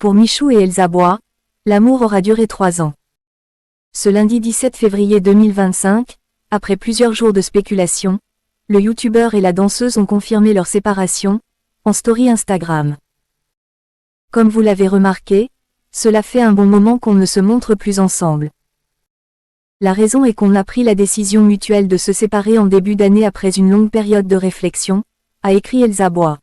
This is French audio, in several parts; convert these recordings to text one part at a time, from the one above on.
Pour Michou et Elsa Bois, l'amour aura duré 3 ans. Ce lundi 17 février 2025, après plusieurs jours de spéculation, le youtubeur et la danseuse ont confirmé leur séparation, en story Instagram. Comme vous l'avez remarqué, cela fait un bon moment qu'on ne se montre plus ensemble. La raison est qu'on a pris la décision mutuelle de se séparer en début d'année après une longue période de réflexion, a écrit Elsa Bois.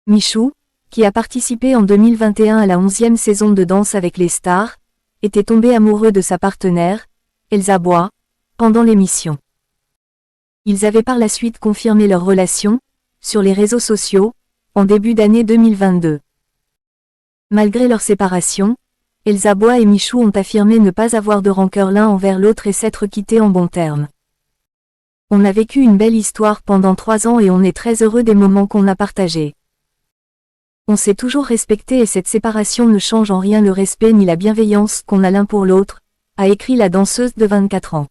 Michou, qui a participé en 2021 à la 11e saison de Danse avec les stars, était tombé amoureux de sa partenaire, Elsa Bois, pendant l'émission. Ils avaient par la suite confirmé leur relation, sur les réseaux sociaux, en début d'année 2022. Malgré leur séparation, Elsa Bois et Michou ont affirmé ne pas avoir de rancœur l'un envers l'autre et s'être quittés en bons termes. On a vécu une belle histoire pendant 3 ans et on est très heureux des moments qu'on a partagés. On s'est toujours respecté et cette séparation ne change en rien le respect ni la bienveillance qu'on a l'un pour l'autre, a écrit la danseuse de 24 ans.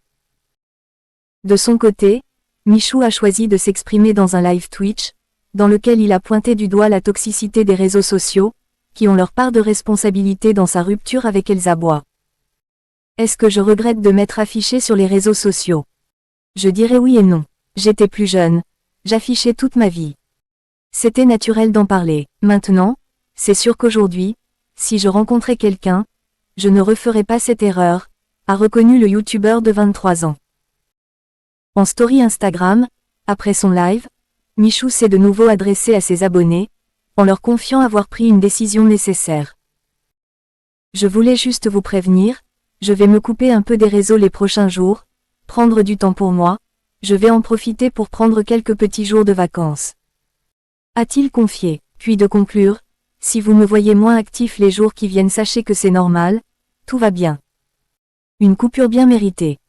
De son côté, Michou a choisi de s'exprimer dans un live Twitch, dans lequel il a pointé du doigt la toxicité des réseaux sociaux, qui ont leur part de responsabilité dans sa rupture avec Elsa Bois. Est-ce que je regrette de m'être affiché sur les réseaux sociaux? Je dirais oui et non. J'étais plus jeune. J'affichais toute ma vie. C'était naturel d'en parler. Maintenant, c'est sûr qu'aujourd'hui, si je rencontrais quelqu'un, je ne referais pas cette erreur, a reconnu le youtubeur de 23 ans. En story Instagram, après son live, Michou s'est de nouveau adressé à ses abonnés, en leur confiant avoir pris une décision nécessaire. Je voulais juste vous prévenir, je vais me couper un peu des réseaux les prochains jours, prendre du temps pour moi, je vais en profiter pour prendre quelques petits jours de vacances. A-t-il confié, puis de conclure, si vous me voyez moins actif les jours qui viennent sachez que c'est normal, tout va bien. Une coupure bien méritée.